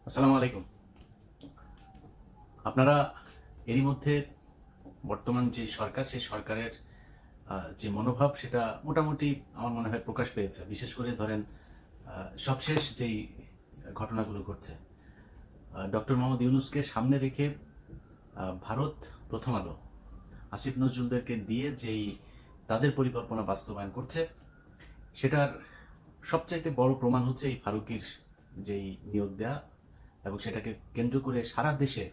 আসসালামু আলাইকুম। আপনারা এরই মধ্যে বর্তমান যে সরকার, সেই সরকারের যে মনোভাব সেটা মোটামুটি আমার মনে হয় প্রকাশ পেয়েছে। বিশেষ করে ধরেন সবশেষ যেই ঘটনাগুলো ঘটছে, ডক্টর মোহাম্মদ ইউনূসকে সামনে রেখে ভারত, প্রথম আলো, আসিফ নজরুলদেরকে দিয়ে যেই তাদের পরিকল্পনা বাস্তবায়ন করছে, সেটার সবচাইতে বড় প্রমাণ হচ্ছে এই ফারুকীর যেই নিয়োগ দেয়া, এবং সেটাকে কেন্দ্র করে সারা দেশে,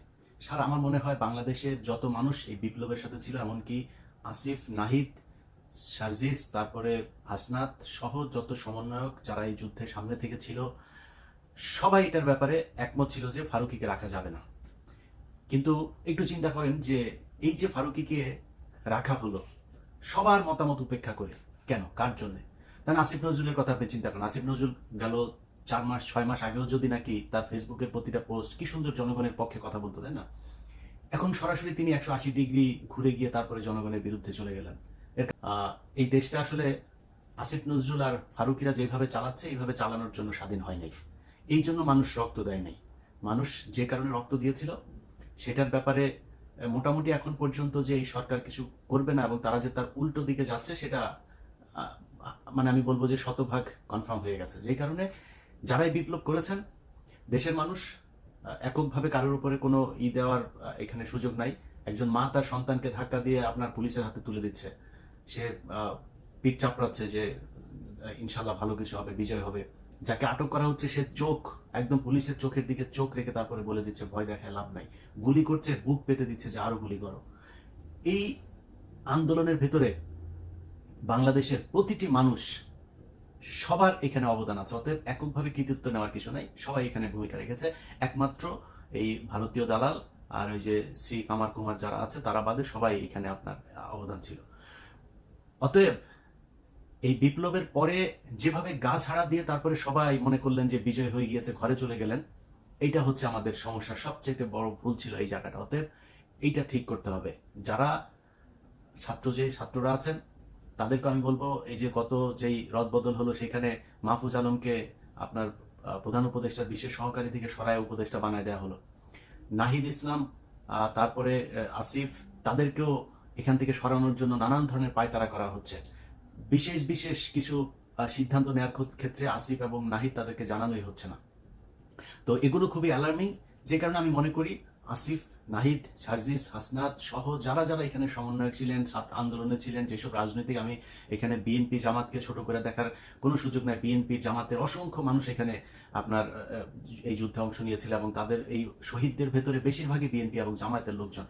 আমার মনে হয় বাংলাদেশের যত মানুষ এই বিপ্লবের সাথে ছিল, এমনকি আসিফ, নাহিদ, সার্জিস, তারপরে হাসনাত সহ যত সমন্বয়ক যারা এই যুদ্ধের সামনে থেকে ছিল, সবাই এটার ব্যাপারে একমত ছিল যে ফারুকীকে রাখা যাবে না। কিন্তু একটু চিন্তা করেন যে এই যে ফারুকীকে রাখা হলো সবার মতামত উপেক্ষা করে, কেন, কার জন্য? কারণ আসিফ নজরুলের কথা আপনি চিন্তা করেন। আসিফ নজরুল গেল 4 মাস 6 মাস আগেও যদি নাকি তার ফেসবুকের প্রতিটা পোস্ট কি সুন্দর জনগণের পক্ষে কথা বলতো, তাই না? এখন সরাসরি তিনি 180 ডিগ্রি ঘুরে গিয়ে তারপরে জনগণের বিরুদ্ধে চলে গেলেন। এই দেশটা আসলে আসিফ নজরুল আর ফারুকিরা যেভাবে চালাচ্ছে, এইভাবে চালানোর জন্য স্বাধীন হয় নাই। এই জন্য মানুষ রক্ত দেয় নাই। মানুষ যে কারণে রক্ত দিয়েছিল সেটার ব্যাপারে মোটামুটি এখন পর্যন্ত যে এই সরকার কিছু করবে না এবং তারা যে তার উল্টো দিকে যাচ্ছে, সেটা মানে আমি বলবো যে শতভাগ কনফার্ম হয়ে গেছে। যেই কারণে যারাই বিপ্লব করেছেন, দেশের মানুষ এককভাবে কারোর উপরে কোনো দেওয়ার এখানে সুযোগ নাই। একজন মা তার সন্তানকে ধাক্কা দিয়ে আপনার পুলিশের হাতে তুলে দিচ্ছে, সে পিঠ চাপড়াচ্ছে যে ইনশাল্লাহ ভালো কিছু হবে, বিজয় হবে। যাকে আটক করা হচ্ছে সে চোখ একদম পুলিশের চোখের দিকে চোখ রেখে তারপরে বলে দিচ্ছে ভয় দেখায় লাভ নাই, গুলি করছে, বুক পেতে দিচ্ছে যে আরো গুলি করো। এই আন্দোলনের ভেতরে বাংলাদেশের প্রতিটি মানুষ, সবার এখানে অবদান আছে। অতএব এককভাবে কৃতিত্ব নেওয়ার কিছু নাই, সবাই এখানে ভূমিকা রেখেছে। একমাত্র এই ভারতীয় দালাল আর ওই যে শ্রী কামার কুমার যারা আছে তারা বাদে সবাই এখানে আপনার অবদান ছিল। অতএব এই বিপ্লবের পরে যেভাবে গা ছাড়া দিয়ে তারপরে সবাই মনে করলেন যে বিজয় হয়ে গিয়েছে, ঘরে চলে গেলেন, এইটা হচ্ছে আমাদের সমস্যার সবচেয়ে বড় ভুল ছিল এই জায়গাটা। অতএব এইটা ঠিক করতে হবে। যারা ছাত্ররা আছেন তাদেরকে আমি বলবো, এই যে গত যেই রদবদল হলো সেখানে মাহফুজ আলমকে আপনার প্রধান উপদেষ্টার বিশেষ সহকারী থেকে সরায় উপদেষ্টা বানায় দেওয়া হলো। নাহিদ ইসলাম, তারপরে আসিফ, তাদেরকেও এখান থেকে সরানোর জন্য নানান ধরনের পায়তারা করা হচ্ছে। বিশেষ বিশেষ কিছু সিদ্ধান্ত নেওয়ার ক্ষেত্রে আসিফ এবং নাহিদ তাদেরকে জানানোই হচ্ছে না। তো এগুলো খুবই অ্যালার্মিং। যে কারণে আমি মনে করি আসিফ, নাহিদ, সার্জিস, হাসনাত সহ যারা যারা এখানে সমন্বয়ক ছিলেন, ছাত্র আন্দোলনে ছিলেন, যেসব রাজনৈতিক, আমি এখানে বিএনপি জামাতকে ছোট করে দেখার কোনো সুযোগ নাই। বিএনপি জামাতের অসংখ্য মানুষ এখানে আপনার এই যুদ্ধে অংশ নিয়েছিল এবং তাদের এই শহীদদের ভেতরে বেশিরভাগই বিএনপি এবং জামাতের লোকজন।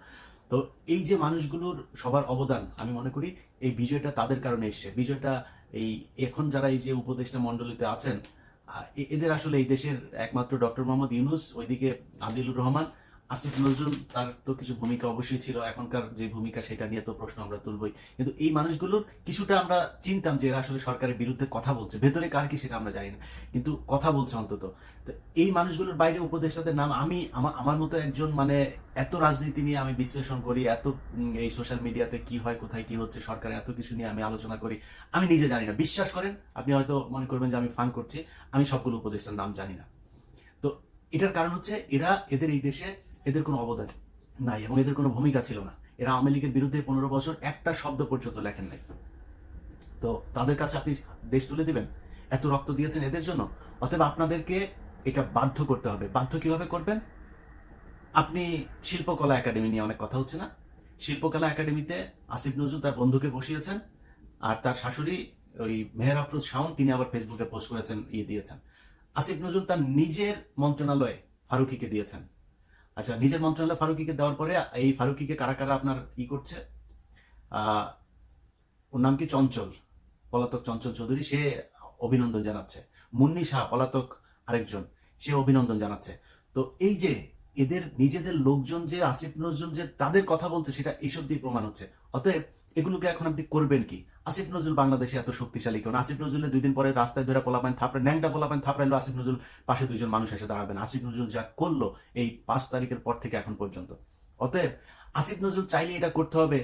তো এই যে মানুষগুলোর সবার অবদান, আমি মনে করি এই বিজয়টা তাদের কারণে এসছে। বিজয়টা এই এখন যারা এই যে উপদেষ্টা মণ্ডলীতে আছেন, এদের আসলে এই দেশের একমাত্র ডক্টর মোহাম্মদ ইউনূস, ওইদিকে আদিলুর রহমান, আসিফ নজরুল, তার তো কিছু ভূমিকা অবশ্যই ছিল, এখনকার যে ভূমিকা সেটা নিয়ে তো প্রশ্ন আমরা তুলবই। কিন্তু এই মানুষগুলোর কিছুটা আমরা চিনতাম যে এরা আসলে সরকারের বিরুদ্ধে কথা বলছে, ভেতরে কার কি সেটা আমরা জানি না, কিন্তু কথা বলছে অন্তত। তো এই মানুষগুলোর বাইরে উপদেষ্টাদের নাম, আমি আমার মতো একজন, মানে এত রাজনীতি নিয়ে আমি বিশ্লেষণ করি, এত এই সোশ্যাল মিডিয়াতে কি হয়, কোথায় কি হচ্ছে, সরকারের এত কিছু নিয়ে আমি আলোচনা করি, আমি নিজে জানি না। বিশ্বাস করেন, আপনি হয়তো মনে করবেন যে আমি ফান করছি, আমি সবগুলো উপদেষ্টার নাম জানি না। তো এটার কারণ হচ্ছে এদের এই দেশে এদের কোনো অবদান নাই এবং এদের কোনো ভূমিকা ছিল না। এরা আওয়ামী লীগের বিরুদ্ধে 15 বছর একটা শব্দ পর্যন্ত লেখেন নাই। তো তাদের কাছে আপনি দেশ তুলে দিবেন? এত রক্ত দিয়েছেন এদের জন্য। অতএব আপনাদেরকে এটা বাধ্য করতে হবে। বাধ্য কিভাবে করবেন? আপনি শিল্পকলা একাডেমি নিয়ে অনেক কথা হচ্ছে না? শিল্পকলা একাডেমিতে আসিফ নজরুল তার বন্ধুকে বসিয়েছেন, আর তার শাশুড়ি ওই মেহের আফরোজ শাওন, তিনি আবার ফেসবুকে পোস্ট করেছেন, দিয়েছেন। আসিফ নজরুল তার নিজের মন্ত্রণালয়ে ফারুকীকে দিয়েছেন। আচ্ছা, নিজের মন্ত্রণালয় ফারুকীকে দেওয়ার পরে এই ফারুকীকে কারা কারা আপনার করছে, ওর নাম কি, চঞ্চল, পলাতক চঞ্চল চৌধুরী, সে অভিনন্দন জানাচ্ছে। মুন্নি শাহ, পলাতক আরেকজন, সে অভিনন্দন জানাচ্ছে। তো এই যে এদের নিজেদের লোকজন যে আসিফ নজরুল যে তাদের কথা বলছে, সেটা এইসব দিয়ে প্রমাণ হচ্ছে। অতএব এগুলোকে এখন আপনি করবেন কি? আসিফ নজরুল বাংলাদেশে এত শক্তিশালী কেন? আসিফ নজরুলের 2 দিন পরে রাস্তায় ধরে পোলাপান থাপড়ে, ন্যাংটা পোলাপান থাপড়াইলো, আসিফ নজরুল পাশে 2 জন মানুষ এসে দাঁড়াবেন। আসিফ নজরুল যা করলো এই 5 তারিখের পর থেকে এখন পর্যন্ত। অতএব আসিফ নজরুল চাইলে এটা করতে হবে।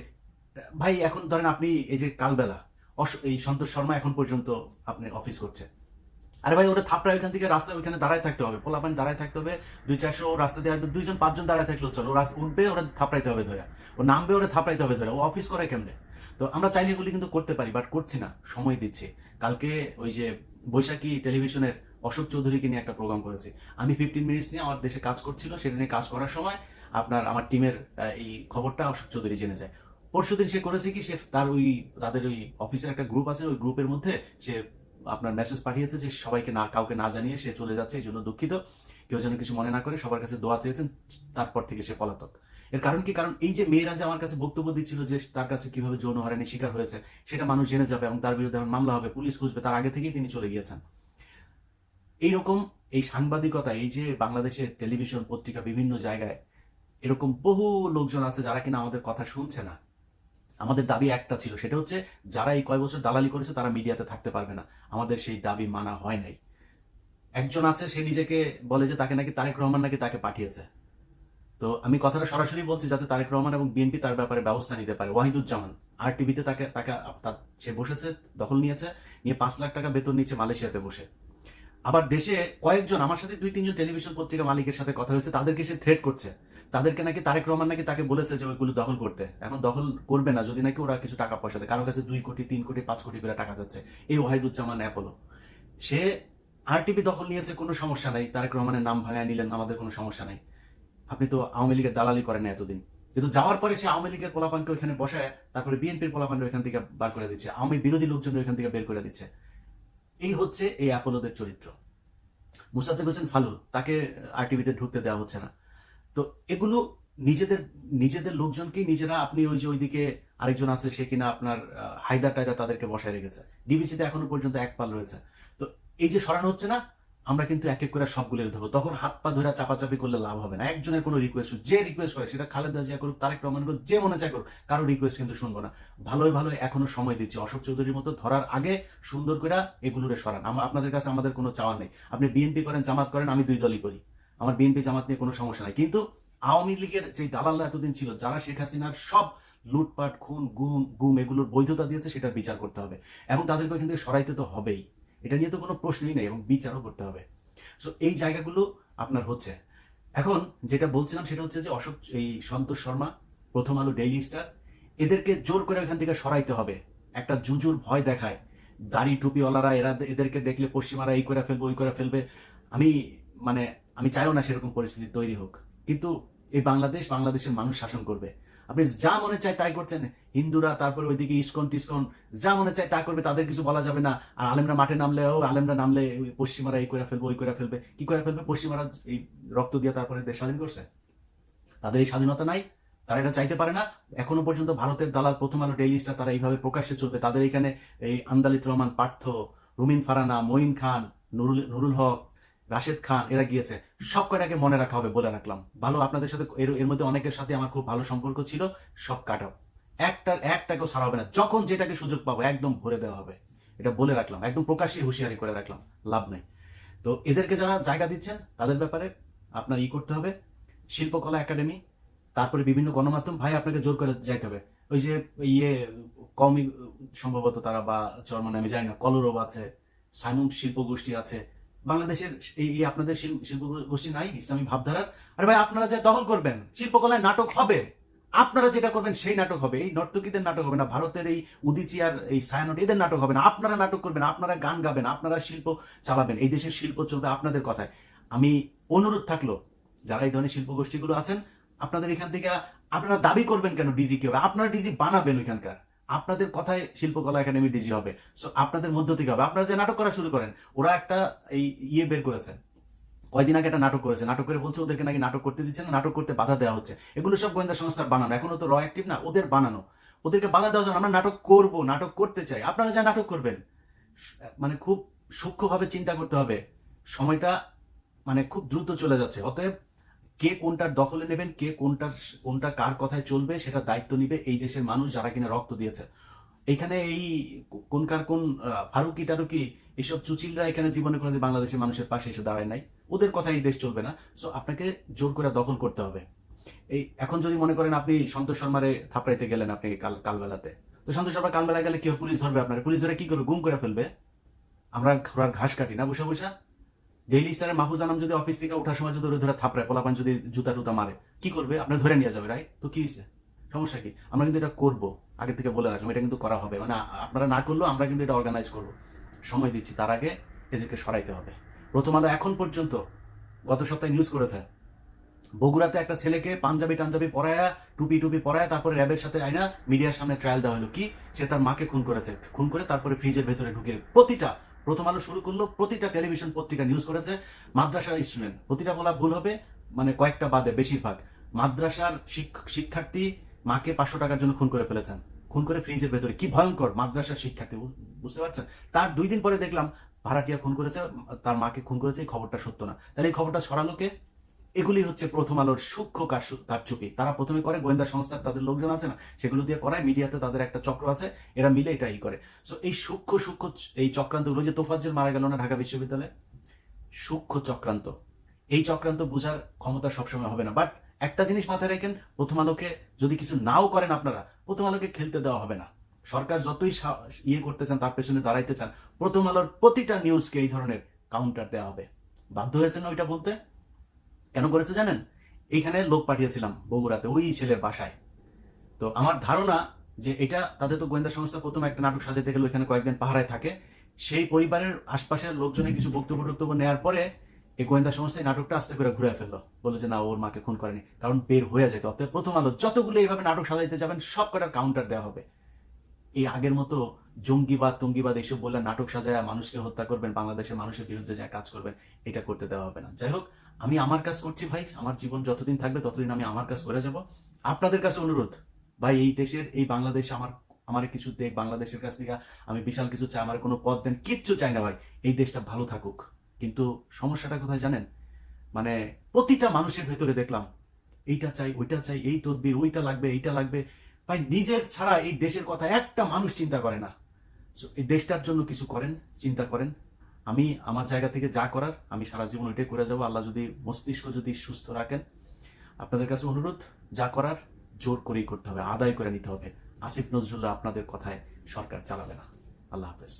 ভাই এখন ধরেন আপনি এই যে কালবেলা এই সন্তোষ শর্মা এখন পর্যন্ত আপনি অফিস করছে, আরে ভাই ওরা থাপড়া ওইখান থেকে রাস্তায় ওইখানে দাঁড়ায় থাকতে হবে, পোলাপান দাঁড়ায় থাকতে হবে, 200-400 রাস্তা দিয়ে আসবে, 2-5 জন দাঁড়ায় থাকলেও চলো, ওরা উঠবে ওরা থাপড়াইতে হবে ধরে, ও নামবে ওরা থাপড়াইতে হবে ধরে, ও অফিস করে কেমনে? তো আমরা চাইলে এগুলি কিন্তু করতে পারি, বাট করছি না, সময় দিচ্ছি। কালকে ওই যে বৈশাখী টেলিভিশনের অশোক চৌধুরীকে নিয়ে একটা প্রোগ্রাম করেছি আমি, 15 মিনিটস নিয়ে আমার দেশে কাজ করছিল, সেটা নিয়ে কাজ করার সময় আপনার আমার টিমের এই খবরটা অশোক চৌধুরী জেনে যায়। পরশুদিন সে করেছে কি, সে তার ওই তাদের ওই অফিসের একটা গ্রুপ আছে, ওই গ্রুপের মধ্যে সে আপনার মেসেজ পাঠিয়েছে যে সবাইকে না, কাউকে না জানিয়ে সে চলে যাচ্ছে, এই জন্য দুঃখিত, কেউ যেন কিছু মনে না করে, সবার কাছে দোয়া চেয়েছেন, তারপর থেকে সে পলাতক। এর কারণ কি? কারণ এই যে মেয়েরা যে আমার কাছে বক্তব্য দিচ্ছিল যে তার কাছে কিভাবে যৌন হয়রানির শিকার হয়েছে, সেটা মানুষ জেনে যাবে এবং তার বিরুদ্ধে এখন মামলা হবে, পুলিশ খুঁজবে, তার আগে থেকেই তিনি চলে গিয়েছেন। এইরকম এই সাংবাদিকতা, এই যে বাংলাদেশের টেলিভিশন পত্রিকা বিভিন্ন জায়গায় এরকম বহু লোকজন আছে যারা কিনা আমাদের কথা শুনছে না। আমাদের দাবি একটা ছিল, সেটা হচ্ছে যারা এই কয় বছর দালালি করেছে তারা মিডিয়াতে থাকতে পারবে না। আমাদের সেই দাবি মানা হয় নাই। একজন আছে, সে নিজেকে বলে যে তাকে নাকি তারেক রহমান নাকি তাকে পাঠিয়েছে। তো আমি কথাটা সরাসরি বলছি যাতে তারেক রহমান এবং বিএনপি তার ব্যাপারে ব্যবস্থা নিতে পারে। ওয়াহিদুজ্জামান আর টিভিতে তাকে তাকে সে বসেছে, দখল নিয়েছে, নিয়ে 5 লাখ টাকা বেতন নিচ্ছে মালয়েশিয়াতে বসে। আবার দেশে কয়েকজন, আমার সাথে 2-3 জন টেলিভিশন পত্রিকা মালিকের সাথে কথা হয়েছে, তাদেরকে সে থ্রেট করছে, তাদেরকে নাকি তারেক রহমান নাকি তাকে বলেছে যে ওইগুলো দখল করতে। এখন দখল করবে না যদি নাকি ওরা কিছু টাকা পয়সা দেয়, কারো কাছে 2 কোটি 3 কোটি 5 কোটি করে টাকা যাচ্ছে। এই ওয়াহিদুজ্জামান অ্যাপোলো, সে আরটিভি দখল নিয়েছে, কোনো সমস্যা নাই, তারেক রহমানের নাম ভাঙায় নিলেন, আমাদের কোনো সমস্যা নাই, আপনি তো আওয়ামী লীগের দালালি করেন না এতদিন। কিন্তু যাওয়ার পরে সে আওয়ামী লীগের পোলাপানকে ওইখানে বসায়, তারপরে বিএনপির পোলাপানকে ওইখান থেকে বার করে দিচ্ছে, আওয়ামী বিরোধী লোকজন ওইখান থেকে বের করে দিচ্ছে। এই হচ্ছে এই অ্যাপোলোদের চরিত্র। মুসাদ্দেক হোসেন ফালু, তাকে আরটিভিতে ঢুকতে দেওয়া হচ্ছে না। তো এগুলো নিজেদের নিজেদের লোকজনকেই নিজেরা, আপনি ওই যে ওইদিকে আরেকজন আছে, সে কিনা আপনার হায়দার টায়দার তাদেরকে বসায় রেখেছে, ডিবিসিতে এখনো পর্যন্ত এক পাল রয়েছে। তো এই যে সরানো হচ্ছে না, আমরা কিন্তু এক এক করে সবগুলো ধরবো, তখন হাত পা ধরে চাপাচাপি করলে লাভ হবে না। একজনের কোনো রিকোয়েস্ট, যে রিকোয়েস্ট করে, সেটা খালেদা জিয়া করুক, তারেক রহমান করুক, যে মনে চায় করুক, কারো রিকোয়েস্ট কিন্তু শুনবো না। ভালোই ভালো এখনো সময় দিচ্ছি, অশোক চৌধুরীর মতো ধরার আগে সুন্দর করে এগুলোরে সরান। আপনাদের কাছে আমাদের কোনো চাওয়া নেই, আপনি বিএনপি করেন, জামাত করেন, আমি 2 দলই করি, আমার বিএনপি জামাত নিয়ে কোনো সমস্যা নাই। কিন্তু আওয়ামী লীগের যে দালালরা এতদিন ছিল, যারা শেখ হাসিনার সব লুটপাট, খুন, গুম এগুলোর বৈধতা দিয়েছে, সেটার বিচার করতে হবে এবং তাদেরকে এখান থেকে সরাইতে তো হবেই, এটা নিয়ে তো কোনো প্রশ্নই নেই, এবং বিচারও করতে হবে। সো এই জায়গাগুলো আপনার হচ্ছে। এখন যেটা বলছিলাম সেটা হচ্ছে যে এই সন্তোষ শর্মা, প্রথম আলো, ডেইলি স্টার, এদেরকে জোর করে এখান থেকে সরাইতে হবে। একটা জুজুর ভয় দেখায়, দাড়ি টুপিওয়ালারা, এদেরকে দেখলে পশ্চিমারা এই করে ফেলবে, ওই করে ফেলবে। আমি মানে আমি চাইও না সেরকম পরিস্থিতি তৈরি হোক, কিন্তু এই বাংলাদেশের মানুষ শাসন করবে। আপনি যা মনে চায় তাই করছেন, হিন্দুরা, তারপরে ওইদিকে ইসকন টিসকন, যা মনে চায় তা করবে, তাদের কিছু বলা যাবে না। আর আলেমরা মাঠে নামলেও, আলেমরা নামলে পশ্চিমারা এই করে ফেলবে, ওই করে ফেলবে। কি করে ফেলবে? পশ্চিমারা এই রক্ত দিয়ে তারপরে দেশ স্বাধীন করছে, তাদের এই স্বাধীনতা নাই, তারা এটা চাইতে পারে না। এখনো পর্যন্ত ভারতের দালাল প্রথম আলো, ডেইলি স্টার, তারা এইভাবে প্রকাশ্যে চলবে। তাদের এখানে এই আন্দালিত রহমান পার্থ, রুমিন ফারানা, মঈন খান, নুরুল হক, রাশেদ খান, এরা গিয়েছে। সব কয়টাকে মনে রাখা হবে, বলে রাখলাম। ভালো, আপনাদের সাথে এর মধ্যে অনেকের সাথে আমার খুব ভালো সম্পর্ক ছিল, সব কাট অফ, একটাকেও ছাড়া হবে না। যখন যেটাকে সুযোগ পাবো একদম ভরে দেওয়া হবে, এটা বলে রাখলাম, একদম প্রকাশ্যে হুঁশিয়ারি করে রাখলাম, লাভ নেই। তো এদেরকে যারা জায়গা দিচ্ছেন তাদের ব্যাপারে আপনার করতে হবে। শিল্পকলা একাডেমি, তারপরে বিভিন্ন গণমাধ্যম, ভাই আপনাকে জোর করে যাইতে হবে। ওই যে কমি সম্ভবত তারা, বা চরমান আমি জানি না, কলরব আছে, সাইমুম শিল্প গোষ্ঠী আছে, বাংলাদেশের এই আপনাদের শিল্প গোষ্ঠী নাই ইসলামী ভাবধারার। আরে ভাই, আপনারা যা দখল করবেন, শিল্পকলায় নাটক হবে, আপনারা যেটা করবেন সেই নাটক হবে, এই নর্তকীদের নাটক হবে না, ভারতের এই উদিচি আর এই ছায়ানট এদের নাটক হবে না। আপনারা নাটক করবেন, আপনারা গান গাবেন, আপনারা শিল্প চালাবেন, এই দেশের শিল্প চলবে আপনাদের কথায়। আমি অনুরোধ থাকলো, যারা এই ধরনের শিল্প গোষ্ঠীগুলো আছেন, আপনাদের এখান থেকে আপনারা দাবি করবেন কেন ডিজি কি হবে? আপনারা ডিজি বানাবেন ওইখানকার, আপনাদের কথায় শিল্পকলা একাডেমি ডিজি হবে। সো আপনাদের মধ্য থেকে হবে। আপনারা যে নাটক করা শুরু করেন, ওরা একটা এই বের করেছে, কয়দিন আগে একটা নাটক করেছে, নাটক করে বলছে ওদেরকে নাকি নাটক করতে দিচ্ছে না, নাটক করতে বাধা দেওয়া হচ্ছে। এগুলো সব গোয়েন্দা সংস্থার বানানো, এখনো তো র অ্যাক্টিভ না, ওদের বানানো, ওদেরকে বাধা দেওয়া যাবে। আমরা নাটক করব, নাটক করতে চাই, আপনারা যা নাটক করবেন, মানে খুব সূক্ষ্মভাবে চিন্তা করতে হবে। সময়টা মানে খুব দ্রুত চলে যাচ্ছে, অতএব কে কোনটার দখলে নেবেন, কে কোনটা কার কথায় চলবে, সেটা দায়িত্ব নিবে এই দেশের মানুষ, যারা কিনা রক্ত দিয়েছে। এখানে এই কোন ফারুকি টারুকি এইসব চুচিলরা এখানে জীবনে কোনো বাংলাদেশের মানুষের পাশে এসে দাঁড়ায় নাই, ওদের কথা এই দেশ চলবে না। সো আপনাকে জোর করে দখল করতে হবে। এই এখন যদি মনে করেন আপনি সন্তোষ শর্মারে থাপড়াইতে গেলেন, আপনি কালবেলাতে, তো সন্তোষ শর্মা কালবেলা গেলে কি পুলিশ ধরবে আপনার? পুলিশ ধরে কি করবে? গুম করে ফেলবে। আমরা ঘোড়ার ঘাস কাটি না বসে বসে। ডেইলি স্টারের মাহফুজ আনাম যদি অফিস থেকে ওঠার সময় যদি ওরে ধরে থাপড়ায়, পোলাপান যদি জুতা টুতা মারে, কি করবে? আপনার ধরে নিয়ে যাবে, রাইট? তো কি হয়েছে, সমস্যা কি? আমরা কিন্তু এটা করবো, আগে থেকে বলে রাখলাম, এটা কিন্তু করা হবে। মানে আপনারা না করলেও আমরা কিন্তু এটা অর্গানাইজ করবো, সময় দিচ্ছি। তার আগে এদেরকে সরাইতে হবে। প্রথম আলো এখন পর্যন্ত গত সপ্তাহে নিউজ করেছে, বগুড়াতে একটা ছেলেকে পাঞ্জাবি টাঞ্জাবি পরায়া, টুপি টুপি পরায়া, তারপরে র্যাবের সাথে আইনা মিডিয়ার সামনে ট্রায়াল দেওয়া হলো। কি? সে তার মাকে খুন করেছে, খুন করে তারপরে ফ্রিজের ভেতরে ঢুকে প্রতিটা, প্রথম আলো শুরু করলো, প্রতিটা টেলিভিশন পত্রিকা নিউজ করেছে। মাদ্রাসার স্টুডেন্ট, প্রতিটা বলা ভুল হবে, মানে কয়েকটা বাদে বেশিরভাগ মাদ্রাসার শিক্ষার্থী মাকে 500 টাকার জন্য খুন করে ফেলেছেন, খুন করে ফ্রিজের ভেতরে। কি ভয়ঙ্কর! মাদ্রাসার শিক্ষার্থী, বুঝতে পারছেন? তার 2 দিন পরে দেখলাম ভাড়াটিয়া খুন করেছে, তার মাকে খুন করেছে। এই খবরটা সত্য না, তাহলে এই খবরটা ছড়ালো কে? এগুলি হচ্ছে প্রথম আলোর সূক্ষ্ম কারচুপি। তারা প্রথমে করে গোয়েন্দা সংস্থার তাদের লোকজন আছে না, সেগুলো দিয়ে করায়। মিডিয়াতে তাদের একটা চক্র আছে, এরা মিলে এটাই করে। সো এই সূক্ষ্ম এই চক্রান্তগুলো, যে তোফাজ্জেল মারা গেল না ঢাকা বিশ্ববিদ্যালয়ে, সূক্ষ্ম চক্রান্ত। এই চক্রান্ত বোঝার ক্ষমতা সবসময় হবে না, বাট একটা জিনিস মাথায় রাখেন, প্রথম আলোকে যদি কিছু নাও করেন আপনারা, প্রথম আলোকে খেলতে দেওয়া হবে না। সরকার যতই ইয়ে করতে চান, তার পেছনে দাঁড়াইতে চান, প্রথম আলোর প্রতিটা নিউজকে এই ধরনের কাউন্টার দেওয়া হবে। বাধ্য হয়েছে না ওইটা বলতে? কেন করেছে জানেন? এইখানে লোক পাঠিয়েছিলাম বগুড়াতে, ওই ছেলের বাসায়। তো আমার ধারণা যে এটা তাদের তো গোয়েন্দা সংস্থা প্রথম একটা নাটক সাজাইতে গেলে এখানে কয়েকদিন পাহারায় থাকে, সেই পরিবারের আশপাশের লোকজনের কিছু বক্তব্য নেওয়ার পরে এই গোয়েন্দা সংস্থা এই নাটকটা আস্তে করে ঘুরে ফেললো, বলে যে না, ওর মাকে খুন করেনি, কারণ বের হয়ে যেত। অতএব প্রথম আলো যতগুলো এইভাবে নাটক সাজাইতে যাবেন, সব কটার কাউন্টার দেওয়া হবে। এই আগের মতো টঙ্গিবাদ এইসব বলে নাটক সাজায় মানুষকে হত্যা করবেন, বাংলাদেশের মানুষের বিরুদ্ধে যা কাজ করবেন, এটা করতে দেওয়া হবে না। যাই হোক, আমি আমার কাজ করছি ভাই, আমার জীবন যতদিন থাকবে ততদিন আমি আমার কাজ করে যাব। আপনাদের কাছে অনুরোধ ভাই, এই দেশের, এই বাংলাদেশ আমার কিছু দেখ, বাংলাদেশের কাছ থেকে আমি বিশাল কিছু চাই, আমার কোনো পদ দেন, কিচ্ছু চাই না ভাই, এই দেশটা ভালো থাকুক। কিন্তু সমস্যাটা কোথায় জানেন? মানে প্রতিটা মানুষের ভেতরে দেখলাম এইটা চাই, ওইটা চাই, এই তদবির, ওইটা লাগবে, এইটা লাগবে। ভাই নিজের ছাড়া এই দেশের কথা একটা মানুষ চিন্তা করে না। এই দেশটার জন্য কিছু করেন, চিন্তা করেন। আমি আমার জায়গা থেকে যা করার, আমি সারা জীবন ওইটাই করে যাবো, আল্লাহ যদি মস্তিষ্ক যদি সুস্থ রাখেন। আপনাদের কাছে অনুরোধ, যা করার জোর করেই করতে হবে, আদায় করে নিতে হবে। আসিফ নজরুল্লাহ আপনাদের কথায় সরকার চালাবে না। আল্লাহ হাফেজ।